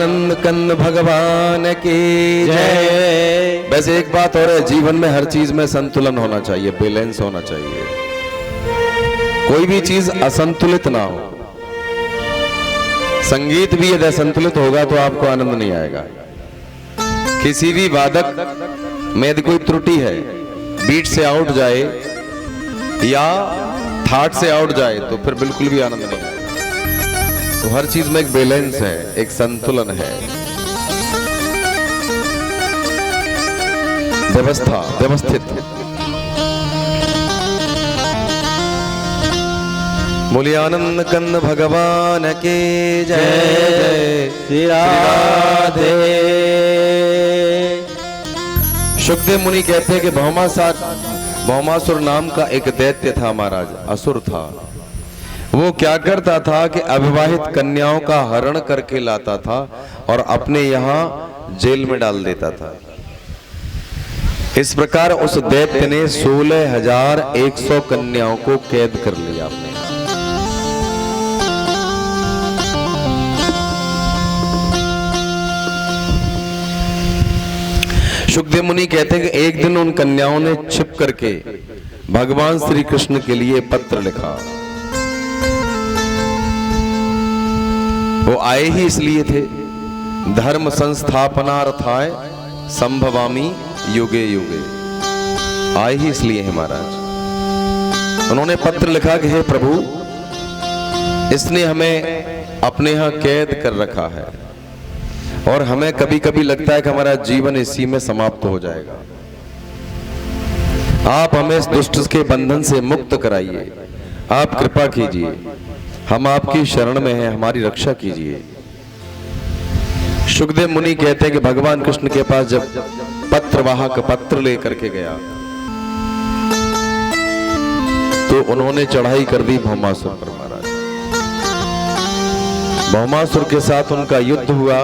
आनंद कंद भगवान की जय। वैसे एक बात और है, जीवन में हर चीज में संतुलन होना चाहिए, बैलेंस होना चाहिए। कोई भी चीज असंतुलित ना हो। संगीत भी यदि असंतुलित होगा तो आपको आनंद नहीं आएगा। किसी भी वादक में यदि कोई त्रुटि है, बीट से आउट जाए या थाट से आउट जाए तो फिर बिल्कुल भी आनंद नहीं आएगा। तो हर चीज में एक बैलेंस है, एक संतुलन है, व्यवस्था, व्यवस्थित। बोलिए आनंद कंद भगवान के जय। श्री राधे। सुखदेव मुनि कहते हैं कि भौमासुर नाम का एक दैत्य था महाराज, असुर था। वो क्या करता था कि अविवाहित कन्याओं का हरण करके लाता था और अपने यहां जेल में डाल देता था। इस प्रकार उस दैत्य ने 16,100 कन्याओं को कैद कर लिया अपने। सुखदेव मुनि कहते हैं कि एक दिन उन कन्याओं ने छिप करके भगवान श्री कृष्ण के लिए पत्र लिखा। वो आए ही इसलिए थे, धर्म संस्थापनार्थाय संभवामि युगे युगे। आए ही इसलिए है महाराज। उन्होंने पत्र लिखा कि हे प्रभु, इसने हमें अपने यहां कैद कर रखा है और हमें कभी कभी लगता है कि हमारा जीवन इसी में समाप्त हो जाएगा। आप हमें इस दुष्ट के बंधन से मुक्त कराइए, आप कृपा कीजिए, हम आपकी शरण में हैं, हमारी रक्षा कीजिए। सुखदेव मुनि कहते हैं कि भगवान कृष्ण के पास जब पत्रवाहक पत्र लेकर के गया तो उन्होंने चढ़ाई कर दी भौमासुर पर महाराज। भौमासुर के साथ उनका युद्ध हुआ,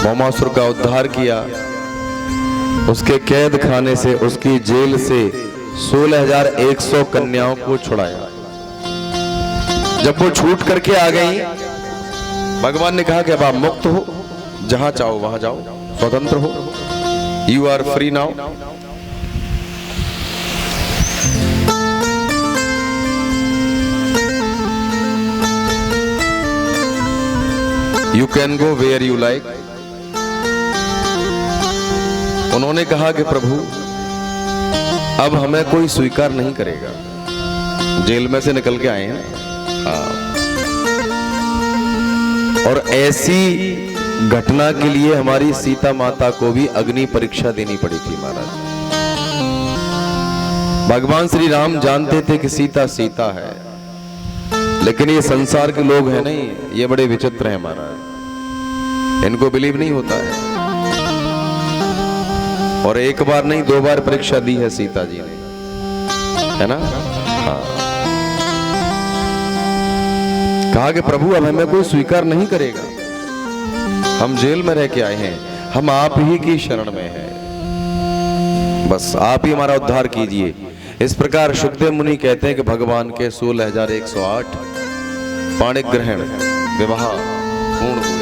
भौमासुर का उद्धार किया, उसके कैद खाने से, उसकी जेल से 16,100 कन्याओं को छुड़ाया। जब वो छूट करके आ गई, भगवान ने कहा कि अब आप मुक्त हो, जहां चाहो वहां जाओ, स्वतंत्र हो, you are free now. You can go where you like. उन्होंने कहा कि प्रभु, अब हमें कोई स्वीकार नहीं करेगा, जेल में से निकल के आए हैं। और ऐसी घटना के लिए हमारी सीता माता को भी अग्नि परीक्षा देनी पड़ी थी महाराज। भगवान श्री राम जानते थे कि सीता सीता है, लेकिन ये संसार के लोग हैं नहीं, ये बड़े विचित्र हैं महाराज, इनको बिलीव नहीं होता है। और एक बार नहीं, 2 बार परीक्षा दी है सीता जी ने, है ना। हाँ, कहा कि प्रभु अब हमें कोई स्वीकार नहीं करेगा, हम जेल में रह के आए हैं, हम आप ही की शरण में हैं, बस आप ही हमारा उद्धार कीजिए। इस प्रकार सुखदेव मुनि कहते हैं कि भगवान के 16,108 पाणिक ग्रहण विवाह पूर्ण हुए।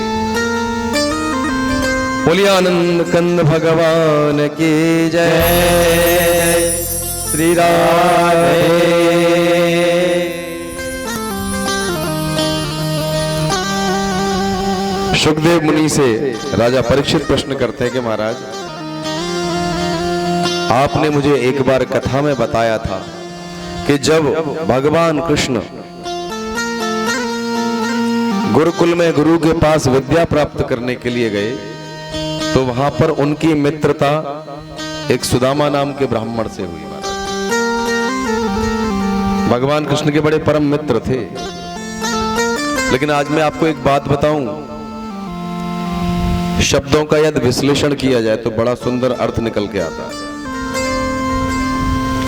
बोलिए आनंद कंद भगवान की जय। श्री राधे। सुखदेव मुनि से राजा परीक्षित प्रश्न करते हैं कि महाराज, आपने मुझे एक बार कथा में बताया था कि जब भगवान कृष्ण गुरुकुल में गुरु के पास विद्या प्राप्त करने के लिए गए तो वहां पर उनकी मित्रता एक सुदामा नाम के ब्राह्मण से हुई महाराज। भगवान कृष्ण के बड़े परम मित्र थे। लेकिन आज मैं आपको एक बात बताऊं, शब्दों का यदि विश्लेषण किया जाए तो बड़ा सुंदर अर्थ निकल के आता है।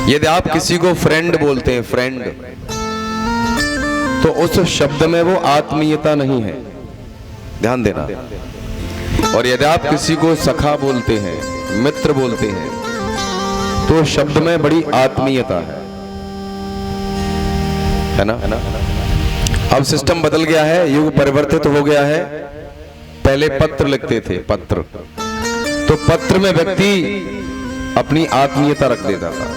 यदि आप किसी को फ्रेंड बोलते हैं, फ्रेंड, तो उस शब्द में वो आत्मीयता नहीं है, ध्यान देना। और यदि आप किसी को सखा बोलते हैं, मित्र बोलते हैं, तो शब्द में बड़ी आत्मीयता है ना। अब सिस्टम बदल गया है, युग परिवर्तित हो गया है। पहले पत्र लिखते थे, पत्र, तो पत्र में व्यक्ति अपनी आत्मीयता रख देता था।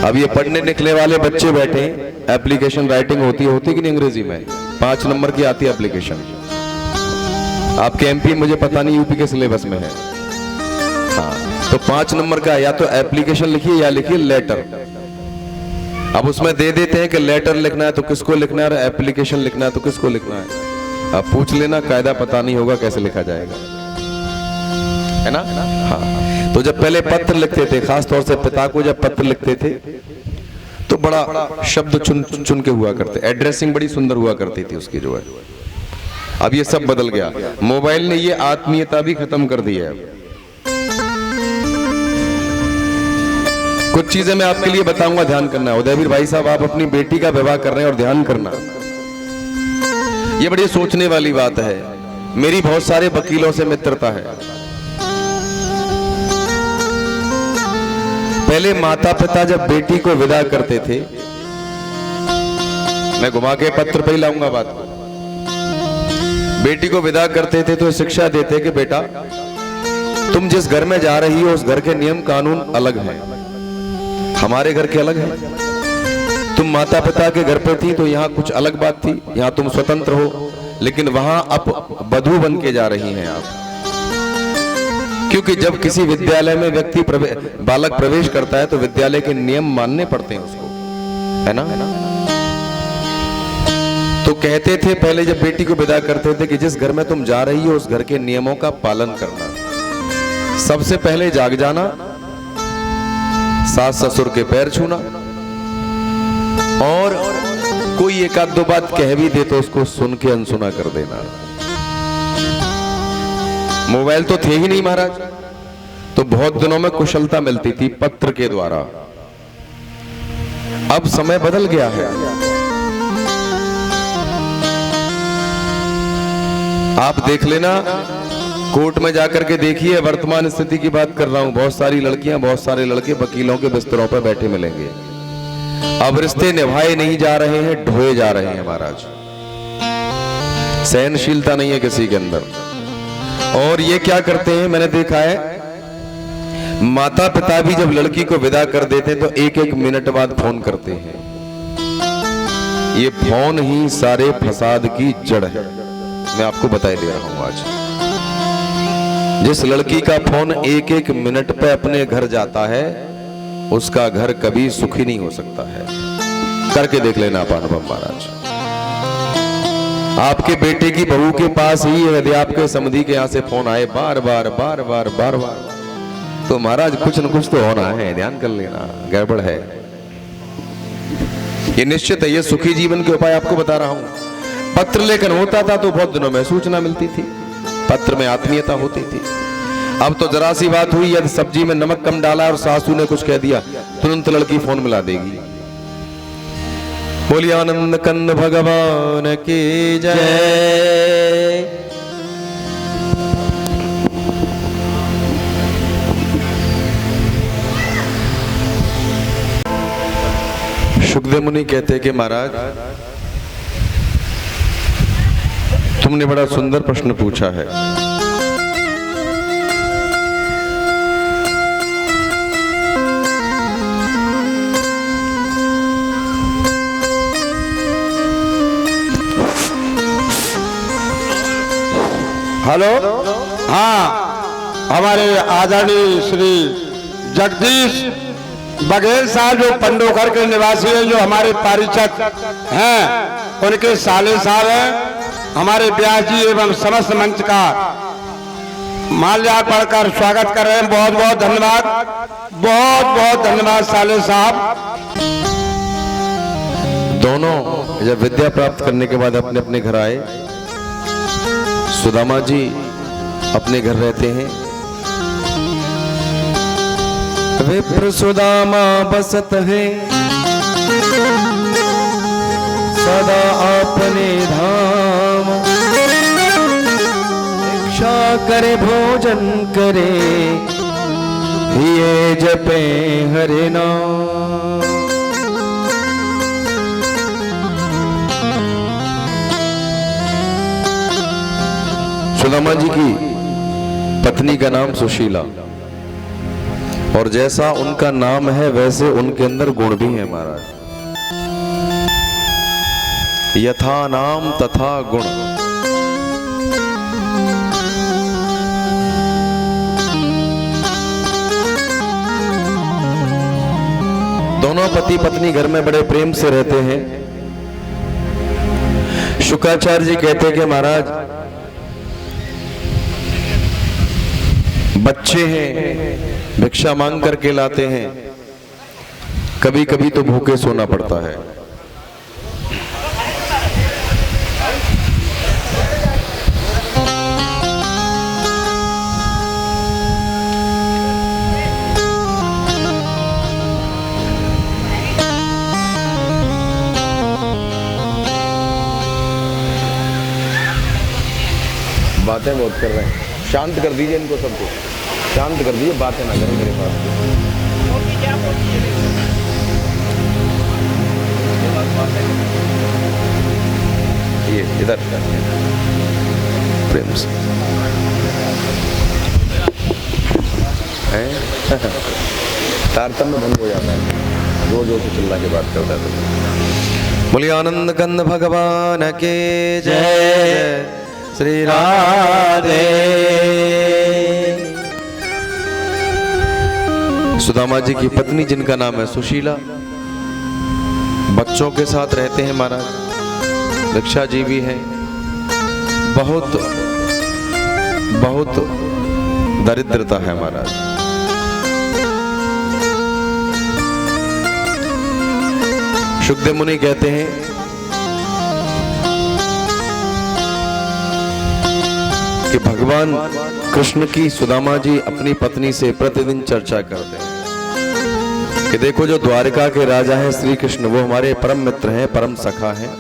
अब ये पढ़ने निकले वाले बच्चे बैठे, एप्लीकेशन राइटिंग होती कि नहीं अंग्रेजी में, 5 नंबर की आती है एप्लीकेशन। आपके एमपी मुझे पता नहीं, यूपी के सिलेबस में है। हाँ, तो 5 नंबर का या तो एप्लीकेशन लिखिए या लिखिए लेटर। अब उसमें दे देते हैं कि लेटर लिखना है तो किसको लिखना है, और एप्लीकेशन लिखना है तो किसको लिखना है। अब पूछ लेना, कायदा पता नहीं होगा कैसे लिखा जाएगा, है ना। हाँ, तो जब पहले पत्र लिखते थे, खास तौर से पिता को जब पत्र लिखते थे तो बड़ा शब्द चुन चुन के हुआ करते, एड्रेसिंग बड़ी सुंदर हुआ करती थी उसकी जो है। अब ये सब बदल गया, मोबाइल ने ये आत्मीयता भी खत्म कर दी है। कुछ चीजें मैं आपके लिए बताऊंगा, ध्यान करना। उदयवीर भाई साहब, आप अपनी बेटी का विवाह कर रहे हैं और ध्यान करना, ये बड़ी सोचने वाली बात है। मेरी बहुत सारे वकीलों से मित्रता है। पहले माता पिता जब बेटी को विदा करते थे, मैं घुमा के पत्र पे ही लाऊंगा बात को, बेटी को विदा करते थे तो शिक्षा देते कि बेटा तुम जिस घर में जा रही हो उस घर के नियम कानून अलग हैं, हमारे घर के अलग हैं। तुम माता पिता के घर पे थी तो यहाँ कुछ अलग बात थी, यहाँ तुम स्वतंत्र हो, लेकिन वहां अब वधू बन के जा रही हैं आप। क्योंकि जब किसी विद्यालय में व्यक्ति बालक प्रवेश करता है तो विद्यालय के नियम मानने पड़ते हैं उसको, है ना। तो कहते थे पहले जब बेटी को विदा करते थे कि जिस घर में तुम जा रही हो उस घर के नियमों का पालन करना। सबसे पहले जाग जाना, सास ससुर के पैर छूना, और कोई एक आध दो बात कह भी दे तो उसको सुन के अनसुना कर देना। मोबाइल तो थे ही नहीं महाराज, तो बहुत दिनों में कुशलता मिलती थी पत्र के द्वारा। अब समय बदल गया है। आप देख लेना, कोर्ट में जाकर के देखिए, वर्तमान स्थिति की बात कर रहा हूं, बहुत सारी लड़कियां बहुत सारे लड़के वकीलों के बिस्तरों पर बैठे मिलेंगे। अब रिश्ते निभाए नहीं जा रहे हैं, ढोए जा रहे हैं महाराज। सहनशीलता नहीं है किसी के अंदर। और ये क्या करते हैं, मैंने देखा है, माता पिता भी जब लड़की को विदा कर देते हैं तो 1-1 मिनट बाद फोन करते हैं। ये फोन ही सारे फसाद की जड़ है, मैं आपको बताए दे रहा हूं आज। जिस लड़की का फोन 1-1 मिनट पे अपने घर जाता है उसका घर कभी सुखी नहीं हो सकता है। करके देख लेना आप अनुभव महाराज। आपके बेटे की बहू के पास ही यदि आपके समधी के यहां से फोन आए बार बार बार बार बार बार, तो महाराज कुछ न कुछ तो होना है, ध्यान कर लेना, गड़बड़ है। ये निश्चित है, ये सुखी जीवन के उपाय आपको बता रहा हूं। पत्र लेखन होता था तो बहुत दिनों में सूचना मिलती थी, पत्र में आत्मीयता होती थी। अब तो जरा सी बात हुई, यदि सब्जी में नमक कम डाला और सासू ने कुछ कह दिया, तुरंत लड़की फोन मिला देगी। बोलिए आनंद कंद भगवान की जय। सुखदेव मुनि कहते कि महाराज तुमने बड़ा सुंदर प्रश्न पूछा है। हेलो, हाँ, हमारे आदरणीय श्री जगदीश बघेल साहब जो पंडोखर के निवासी हैं, जो हमारे पारिषद हैं, उनके साले साहब हैं, हमारे व्यास जी एवं समस्त मंच का माल्यार्पण पढ़कर स्वागत कर रहे हैं। बहुत बहुत धन्यवाद, बहुत बहुत धन्यवाद साले साहब। दोनों जब विद्या प्राप्त करने के बाद अपने अपने घर आए, सुदामा जी अपने घर रहते हैं, विप्र सुदामा बसत है सदा अपने धाम, भिक्षा करे भोजन करे ये जपे हरे नाम। सुदामा जी की पत्नी का नाम सुशीला, और जैसा उनका नाम है वैसे उनके अंदर गुण भी है महाराज। यथा नाम तथा गुण। दोनों पति पत्नी घर में बड़े प्रेम से रहते हैं। शुक्राचार्य जी कहते हैं कि महाराज बच्चे हैं, भिक्षा मांग करके लाते हैं, कभी कभी तो भूखे सोना पड़ता है। बातें बहुत कर रहे हैं, शांत कर दीजिए इनको, सबको शांत कर दीजिए, बातें ना करें मेरे पास। ये इधर प्रेम से तारतम्य भंग हो जाता है, जोर जोर से चिल्ला के बात करता है। बोलिए आनंद कंद भगवान के जय। श्री राधे। सुदामा जी की पत्नी जिनका नाम है सुशीला, बच्चों के साथ रहते हैं महाराज, भिक्षा जीवी हैं, बहुत बहुत दरिद्रता है महाराज। शुकदेव मुनि कहते हैं कि भगवान कृष्ण की सुदामा जी अपनी पत्नी से प्रतिदिन चर्चा करते हैं कि देखो जो द्वारिका के राजा हैं श्री कृष्ण, वो हमारे परम मित्र हैं, परम सखा हैं।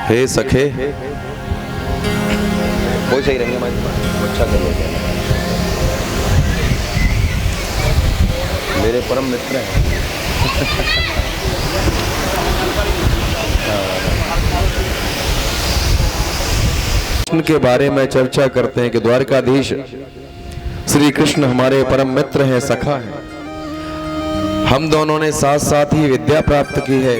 हे सखे, कोई सही रहेंगे अच्छा कर लो, मेरे परम मित्र हैं। कृष्ण के बारे में चर्चा करते हैं कि द्वारकाधीश श्री कृष्ण हमारे परम मित्र हैं, सखा हैं। हम दोनों ने साथ साथ ही विद्या प्राप्त की है।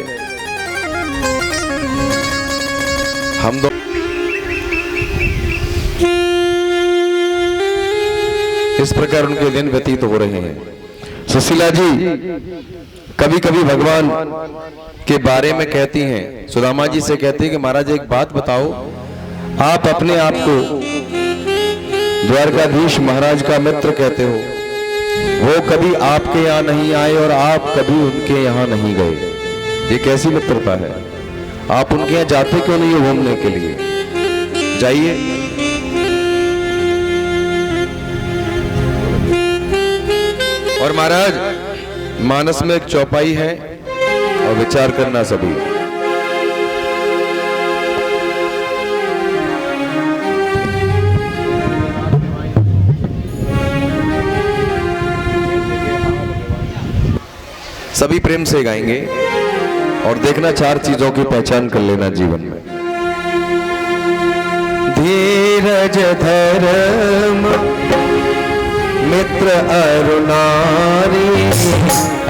हम दो इस प्रकार उनके दिन व्यतीत हो रहे हैं। सुशीला जी कभी कभी भगवान के बारे में कहती हैं, सुदामा जी से कहती है कि महाराज एक बात बताओ, आप अपने आप को द्वारकाधीश महाराज का मित्र कहते हो, वो कभी आपके यहाँ नहीं आए और आप कभी उनके यहाँ नहीं गए, ये कैसी मित्रता है? आप उनके यहाँ जाते क्यों नहीं हो घूमने के लिए? जाइए। और महाराज मानस में एक चौपाई है और विचार करना सभी। सभी प्रेम से गाएंगे और देखना, चार चीजों की पहचान कर लेना जीवन में। धीरज धर्म मित्र अरुणारी,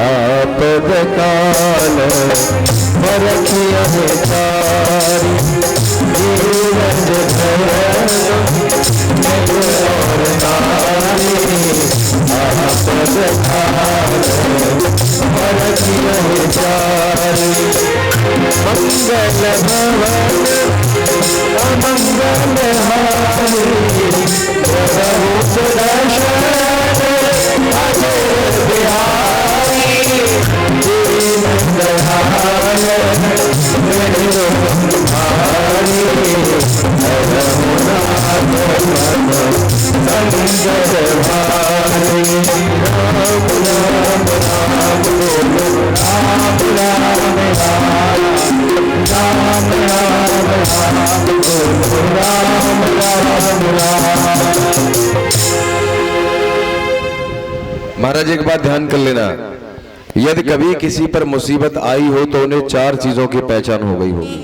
आपद काल परखिया तारी। धीरज धर्म मित्र अरुणारी, आपद काल परखिया तारी। मंगल भवन अमंगल हारी, प्रभु सुदर्शन अजय बिहारी। दीनदयाल मेरे तुम्हारी, रघुनाथ मन महाराज एक बात ध्यान कर लेना, यदि कभी किसी पर मुसीबत आई हो तो उन्हें 4 चीजों की पहचान हो गई होगी।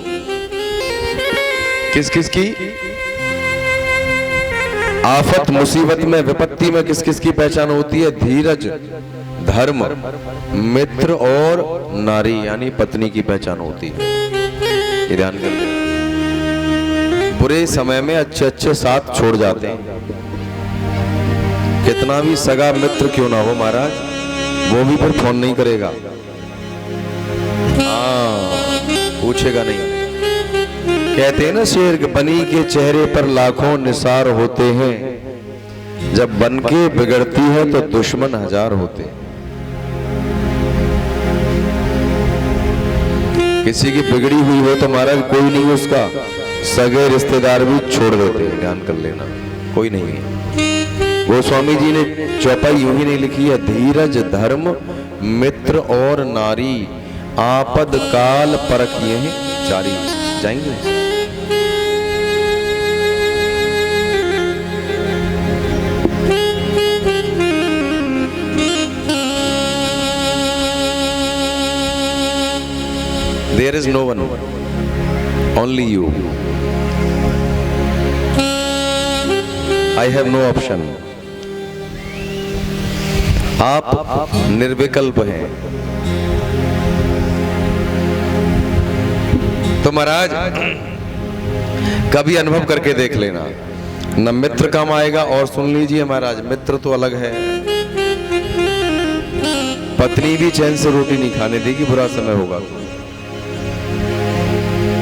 किस किस की? आफत मुसीबत में विपत्ति में किस किस की पहचान होती है? धीरज, धर्म, मित्र और नारी यानी पत्नी की पहचान होती है। ये ध्यान कर लेना। बुरे समय में अच्छे अच्छे साथ छोड़ जाते हैं। कितना भी सगा मित्र क्यों ना हो महाराज, वो भी फिर फोन नहीं करेगा, पूछेगा नहीं। कहते हैं ना शेर, बनी के चेहरे पर लाखों निसार होते हैं, जब बन के बिगड़ती है तो दुश्मन 1000 होते हैं। किसी की बिगड़ी हुई हो तो महाराज कोई नहीं, उसका सगे रिश्तेदार भी छोड़ देते हैं। ध्यान कर लेना, कोई नहीं है। गोस्वामी जी ने चौपाई यूं ही नहीं लिखी है, धीरज, धर्म, मित्र और नारी, आपद काल परखिए हैं चारी। जाएंगे There is no one, only you. I have no option. आप निर्विकल्प हैं। तो महाराज कभी अनुभव करके देख लेना, न मित्र काम आएगा। और सुन लीजिए महाराज, मित्र तो अलग है, पत्नी भी चैन से रोटी नहीं खाने देगी, बुरा समय होगा।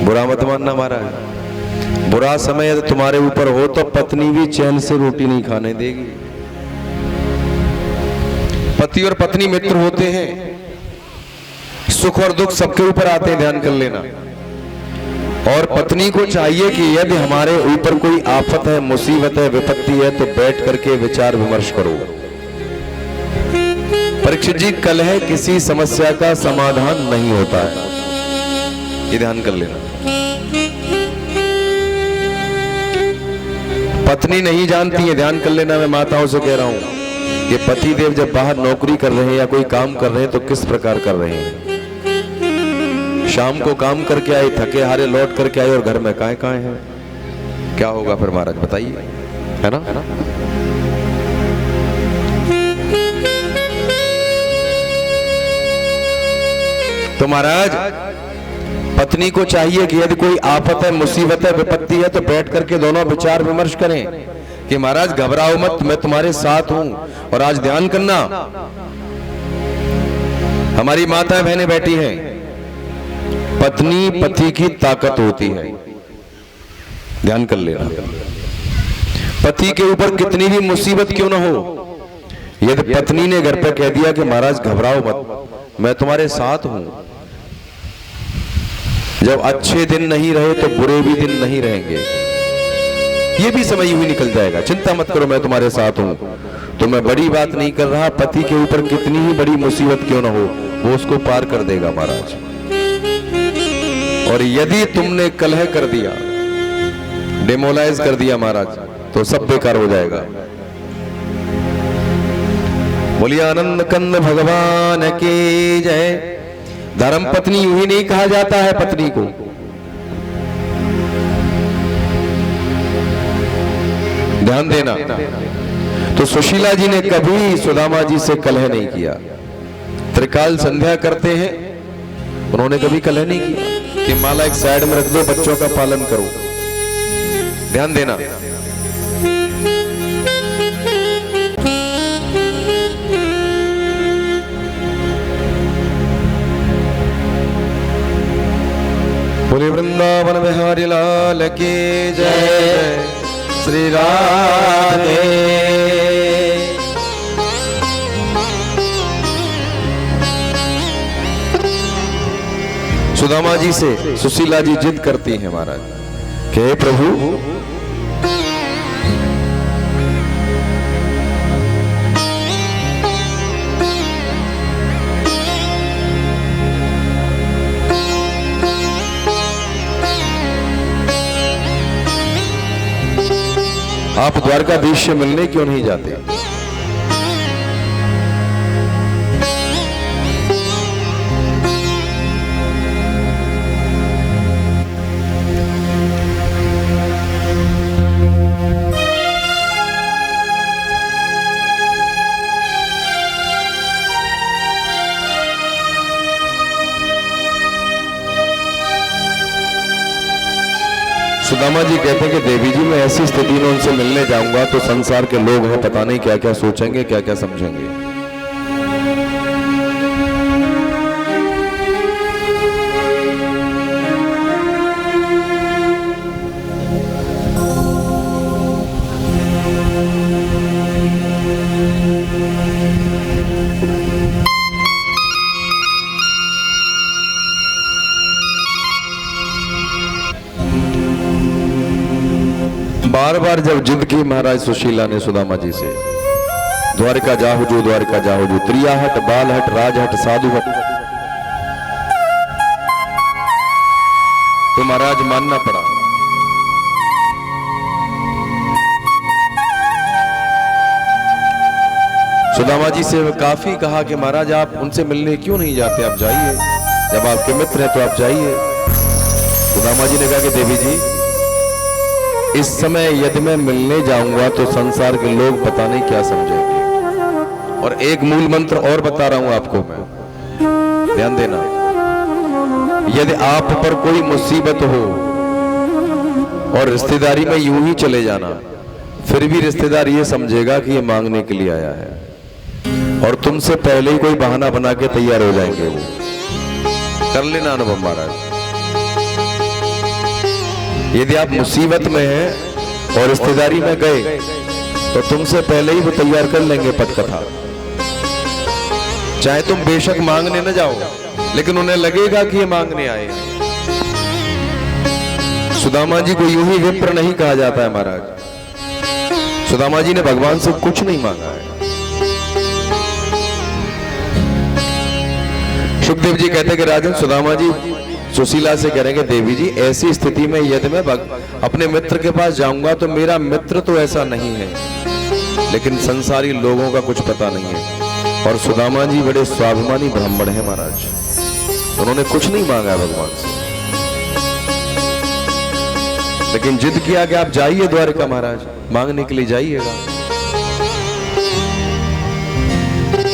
बुरा मत मानना महाराज, बुरा समय यदि तुम्हारे ऊपर हो तो पत्नी भी चैन से रोटी नहीं खाने देगी। पति और पत्नी मित्र होते हैं, सुख और दुख सबके ऊपर आते हैं, ध्यान कर लेना। और पत्नी को चाहिए कि यदि हमारे ऊपर कोई आफत है, मुसीबत है, विपत्ति है, तो बैठ करके विचार विमर्श करो। परीक्षित जी, कलह किसी समस्या का समाधान नहीं होता है, ये ध्यान कर लेना। पत्नी नहीं जानती है, ध्यान कर लेना। मैं माताओं से कह रहा हूं कि पति देव जब बाहर नौकरी कर रहे हैं या कोई काम कर रहे हैं तो किस प्रकार कर रहे हैं। शाम को काम करके आए, थके हारे लौट करके आए और घर में काहे हैं, क्या होगा फिर महाराज बताइए, है ना? तो महाराज पत्नी को चाहिए कि यदि कोई आफत है, मुसीबत है, विपत्ति है, तो बैठ करके दोनों विचार विमर्श करें कि महाराज घबराओ मत, मैं तुम्हारे साथ हूं। और आज ध्यान करना, हमारी माताएं बहनें बैठी हैं, पत्नी पति की ताकत होती है, ध्यान कर लेना। पति के ऊपर कितनी भी मुसीबत क्यों ना हो, यदि पत्नी ने घर पे कह दिया कि महाराज घबराओ मत, मैं तुम्हारे साथ हूं, जब अच्छे दिन नहीं रहे तो बुरे भी दिन नहीं रहेंगे, ये भी समय यूं ही निकल जाएगा। चिंता मत करो, मैं तुम्हारे साथ हूं। तो मैं बड़ी बात नहीं कर रहा, पति के ऊपर कितनी ही बड़ी मुसीबत क्यों ना हो, वो उसको पार कर देगा महाराज। और यदि तुमने कलह कर दिया, डेमोलाइज कर दिया महाराज, तो सब बेकार हो जाएगा। बोलिए आनंद कंद भगवान की जय। धर्म पत्नी यूं ही नहीं कहा जाता है पत्नी को, ध्यान देना। तो सुशीला जी ने कभी सुदामा जी से कलह नहीं किया। त्रिकाल संध्या करते हैं, उन्होंने कभी कलह नहीं किया कि माला एक साइड में रख दो, बच्चों का पालन करो, ध्यान देना। बोले वृंदावन बिहारी लाल की जय। श्री राधे। सुदामा जी से सुशीला जी जिद करती हैं महाराज कि हे प्रभु, आप द्वारकाधीश से मिलने क्यों नहीं जाते? सुदामा जी कहते हैं कि देवी जी मैं ऐसी स्थिति में उनसे मिलने जाऊंगा तो संसार के लोग हैं, पता नहीं क्या क्या सोचेंगे, क्या क्या समझेंगे। बार बार जब जिद की महाराज सुशीला ने सुदामा जी से, द्वारिका जाहु जो, द्वारिका जाहु जो, त्रिया हट, बाल हट, राज हट, साधु हट, तो महाराज मानना पड़ा। सुदामा जी से काफी कहा कि महाराज आप उनसे मिलने क्यों नहीं जाते, आप जाइए, जब आपके मित्र हैं तो आप जाइए। सुदामा जी ने कहा कि देवी जी इस समय यदि मैं मिलने जाऊंगा तो संसार के लोग पता नहीं क्या समझेंगे। और एक मूल मंत्र और बता रहा हूं आपको मैं, ध्यान देना, यदि आप पर कोई मुसीबत हो और रिश्तेदारी में यूं ही चले जाना, फिर भी रिश्तेदार ये समझेगा कि ये मांगने के लिए आया है, और तुमसे पहले ही कोई बहाना बना के तैयार हो जाएंगे। वो कर लेना अनुभव महाराज। यदि आप मुसीबत में हैं और रिश्तेदारी में गए तो तुमसे पहले ही वो तैयार कर लेंगे पटकथा। चाहे तुम बेशक मांगने न जाओ, लेकिन उन्हें लगेगा कि ये मांगने आए हैं। सुदामा जी को यूं ही विप्र नहीं कहा जाता है महाराज। सुदामा जी ने भगवान से कुछ नहीं मांगा है। सुखदेव जी कहते कि राजन, सुदामा जी सुशीला से कहेंगे देवी जी ऐसी स्थिति में यदि मैं अपने मित्र के पास जाऊंगा तो मेरा मित्र तो ऐसा नहीं है, लेकिन संसारी लोगों का कुछ पता नहीं है। और सुदामा जी बड़े स्वाभिमानी ब्राह्मण हैं महाराज, उन्होंने कुछ नहीं मांगा भगवान से, लेकिन जिद किया कि आप जाइए द्वारिका महाराज, मांगने के लिए जाइएगा।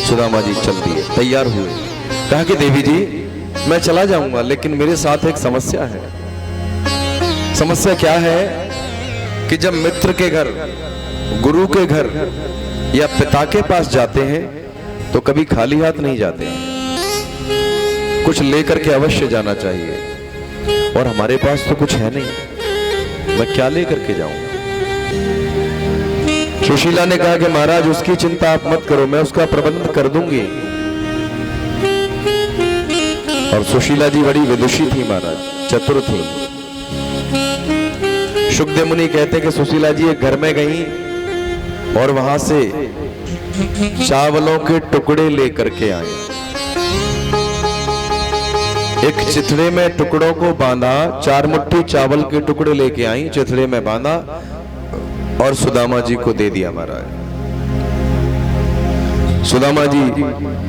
सुदामा जी चल दिए, तैयार हुए, कहा कि देवी जी मैं चला जाऊंगा, लेकिन मेरे साथ एक समस्या है। समस्या क्या है कि जब मित्र के घर, गुरु के घर या पिता के पास जाते हैं तो कभी खाली हाथ नहीं जाते हैं, कुछ लेकर के अवश्य जाना चाहिए। और हमारे पास तो कुछ है नहीं, मैं क्या लेकर के जाऊं? सुशीला ने कहा कि महाराज उसकी चिंता आप मत करो, मैं उसका प्रबंध कर दूंगी। और सुशीला जी बड़ी विदुषी थी महाराज, चतुर थी। शुकदेव मुनि कहते कि सुशीला जी एक घर में गई और वहां से चावलों के टुकड़े लेकर के आए। एक चिथड़े में टुकड़ों को बांधा, 4 मुट्ठी चावल के टुकड़े लेके आई, चिथड़े में बांधा और सुदामा जी को दे दिया महाराज। सुदामा जी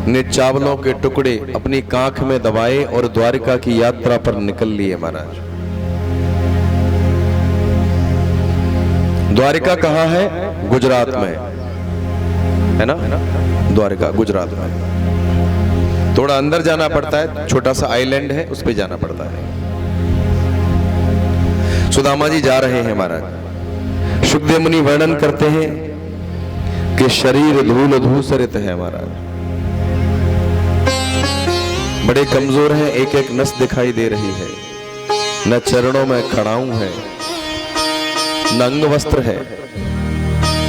ने चावलों के टुकड़े अपनी कांख में दबाए और द्वारिका की यात्रा पर निकल लिए महाराज। द्वारिका कहाँ है? गुजरात में है ना, द्वारिका गुजरात में। थोड़ा अंदर जाना पड़ता है, छोटा सा आइलैंड है, उस पे जाना पड़ता है। सुदामा जी जा रहे हैं महाराज। शुकदेव मुनि वर्णन करते हैं कि शरीर धूल धूसरित है महाराज, बड़े कमजोर हैं, एक एक नस दिखाई दे रही है, न चरणों में खड़ाऊं है, न अंग वस्त्र है,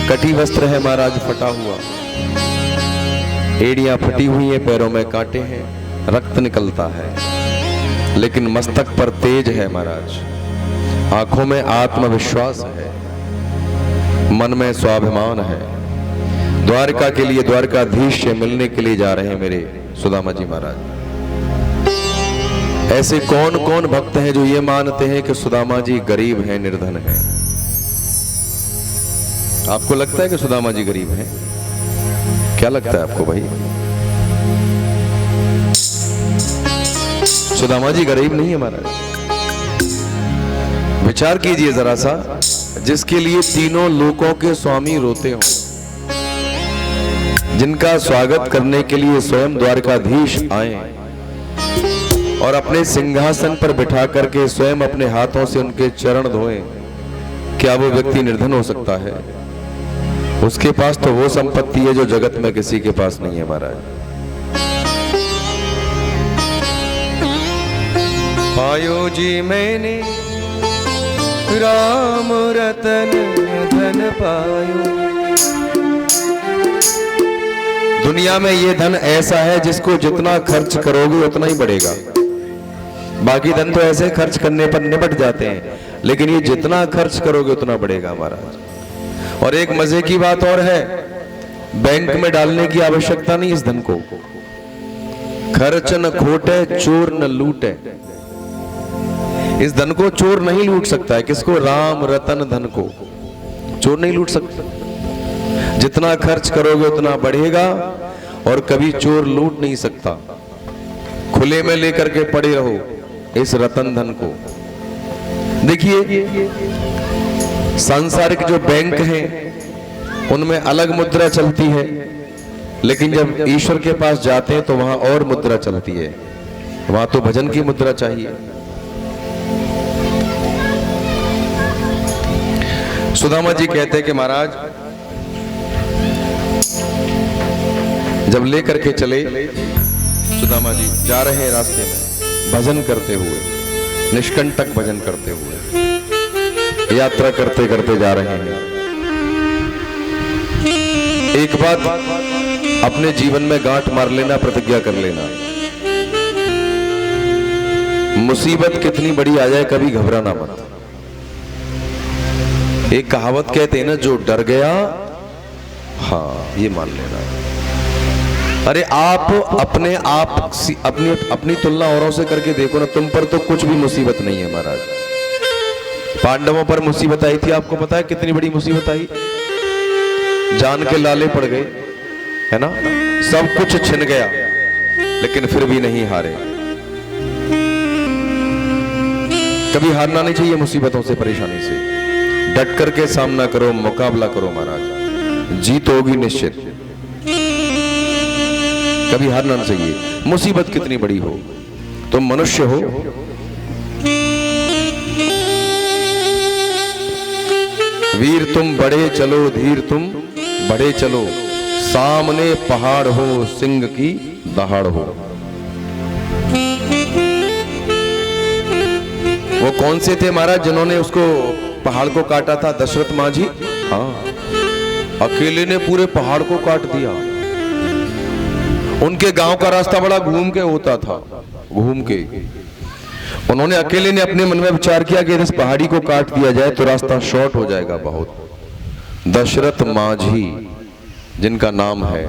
कटी वस्त्र है महाराज फटा हुआ, एड़ियां फटी हुई हैं, पैरों में कांटे हैं, रक्त निकलता है, लेकिन मस्तक पर तेज है महाराज, आंखों में आत्मविश्वास है, मन में स्वाभिमान है। द्वारका के लिए, द्वारकाधीश से मिलने के लिए जा रहे हैं मेरे सुदामा जी महाराज। ऐसे कौन कौन भक्त हैं जो ये मानते हैं कि सुदामा जी गरीब हैं, निर्धन हैं? आपको लगता है कि सुदामा जी गरीब हैं? क्या लगता है आपको भाई? सुदामा जी गरीब नहीं है महाराज। विचार कीजिए जरा सा, जिसके लिए तीनों लोकों के स्वामी रोते हो, जिनका स्वागत करने के लिए स्वयं द्वारकाधीश आए और अपने सिंहासन पर बिठा करके स्वयं अपने हाथों से उनके चरण धोए, क्या वो व्यक्ति निर्धन हो सकता है? उसके पास तो वो संपत्ति है जो जगत में किसी के पास नहीं है महाराज। पायो जी मैंने राम रतन धन पायो। दुनिया में ये धन ऐसा है जिसको जितना खर्च करोगे उतना ही बढ़ेगा। बाकी धन तो ऐसे खर्च करने पर निपट जाते हैं, लेकिन ये जितना खर्च करोगे उतना बढ़ेगा महाराज। और एक मजे की बात और है, बैंक में डालने की आवश्यकता नहीं इस धन को। खर्च न खोटे चोर न लूटे। इस धन को चोर नहीं लूट सकता है। किसको? राम रतन धन को चोर नहीं लूट सकता। जितना खर्च करोगे उतना बढ़ेगा और कभी चोर लूट नहीं सकता। खुले में लेकर के पड़े रहो इस रतन धन को। देखिए, सांसारिक जो बैंक हैं उनमें अलग मुद्रा चलती है, लेकिन जब ईश्वर के पास जाते हैं तो वहां और मुद्रा चलती है। वहां तो भजन की मुद्रा चाहिए। सुदामा जी कहते हैं कि महाराज जब लेकर के चले, सुदामा जी जा रहे हैं रास्ते में भजन करते हुए, निष्कंटक भजन करते हुए यात्रा करते करते जा रहे हैं। एक बात अपने जीवन में गांठ मार लेना, प्रतिज्ञा कर लेना, मुसीबत कितनी बड़ी आ जाए कभी घबराना मत। एक कहावत कहते हैं ना, जो डर गया, हाँ ये मान लेना। अरे आप अपने आप अपनी तुलना औरों से करके देखो ना, तुम पर तो कुछ भी मुसीबत नहीं है महाराज। पांडवों पर मुसीबत आई थी, आपको पता है कितनी बड़ी मुसीबत आई? जान के लाले पड़ गए, है ना, सब कुछ छिन गया, लेकिन फिर भी नहीं हारे। कभी हारना नहीं चाहिए मुसीबतों से, परेशानी से। डट करके सामना करो, मुकाबला करो महाराज, जीत होगी निश्चित। कभी हारना नहीं चाहिए, मुसीबत कितनी बड़ी हो। तुम मनुष्य हो, वीर तुम बढ़े चलो, धीर तुम बढ़े चलो, सामने पहाड़ हो, सिंह की दहाड़ हो। वो कौन से थे महाराज जिन्होंने उसको पहाड़ को काटा था? दशरथ मांझी। हाँ, अकेले ने पूरे पहाड़ को काट दिया। उनके गांव का रास्ता बड़ा घूम के होता था, घूम के। उन्होंने अकेले ने अपने मन में विचार किया कि इस पहाड़ी को काट दिया जाए तो रास्ता शॉर्ट हो जाएगा बहुत। दशरथ मांझी जिनका नाम है,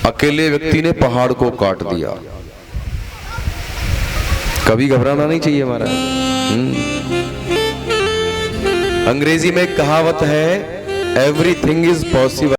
अकेले व्यक्ति ने पहाड़ को काट दिया। कभी घबराना नहीं चाहिए महाराज। अंग्रेजी में एक कहावत है, एवरीथिंग इज पॉसिबल।